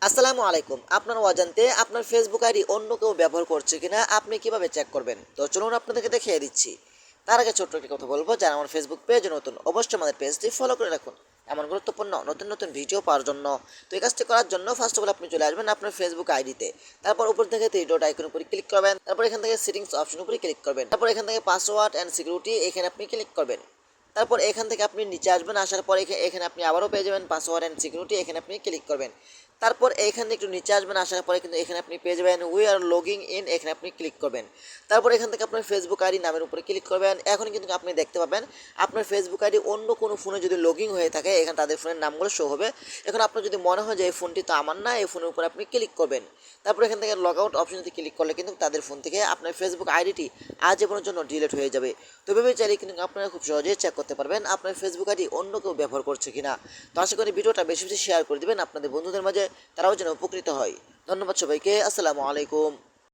আসসালামু আলাইকুম। আপনার অজান্তে আপনার ফেসবুক আইডি অন্য কেউ ব্যবহার করছে কিনা আপনি কিভাবে চেক করবেন? তো চলুন আপনাদেরকে দেখিয়ে দিচ্ছি। তার আগে ছোট্ট একটি কথা বলবো, যারা আমার ফেসবুক পেজে নতুন অবশ্যই আমাদের পেজটি ফলো করে রাখুন এমন গুরুত্বপূর্ণ নতুন নতুন ভিডিও পাওয়ার জন্য। তো এই কাজটি করার জন্য ফার্স্ট অফ অল আপনি চলে আসবেন আপনার ফেসবুক আইডিতে। তারপর উপর থেকে থ্রি ডট আইকন উপরে ক্লিক করবেন। তারপর এখান থেকে সেটিংস অপশন উপরে ক্লিক করবেন। তারপর এখান থেকে পাসওয়ার্ড অ্যান্ড সিকিউরিটি এখানে আপনি ক্লিক করবেন। তারপর এখান থেকে আপনি নিচে আসবেন, আসার পর এখানে আপনি আবারও পেয়ে যাবেন পাসওয়ার্ড অ্যান্ড সিকিউরিটি, এখানে আপনি ক্লিক করবেন। তারপর এইখানে একটু নিচে আসবেন, আসার পরে কিন্তু এখানে আপনি পেয়ে যাবেন উই আর লগিং ইন, এখানে আপনি ক্লিক করবেন। তারপর এখান থেকে আপনার ফেসবুক আইডি নামের উপরে ক্লিক করবেন। এখন কিন্তু আপনি দেখতে পাবেন আপনার ফেসবুক আইডি অন্য কোনো ফোনে যদি লগিং হয়ে থাকে এখানে তাদের ফোনের নামগুলো শো হবে। এখন আপনার যদি মনে হয় যে এই ফোনটি তো আমার না, এই ফোনের উপর আপনি ক্লিক করবেন। তারপর এখান থেকে লগ আউট অপশনটি ক্লিক করলে কিন্তু তাদের ফোন থেকে আপনার ফেসবুক আইডিটি আজীবনের জন্য ডিলিট হয়ে যাবে। তো ভেবে চাইলে কিন্তু আপনারা খুব সহজেই চেক করতে পারবেন আপনার ফেসবুক আইডি অন্য কেউ ব্যবহার করছে কিনা। তো আশা করি ভিডিওটা বেশি বেশি শেয়ার করে দেবেন আপনাদের বন্ধুদের মাঝে, তারাও যেন উপকৃত হয়। ধন্যবাদ সবাইকে। আসসালামু আলাইকুম।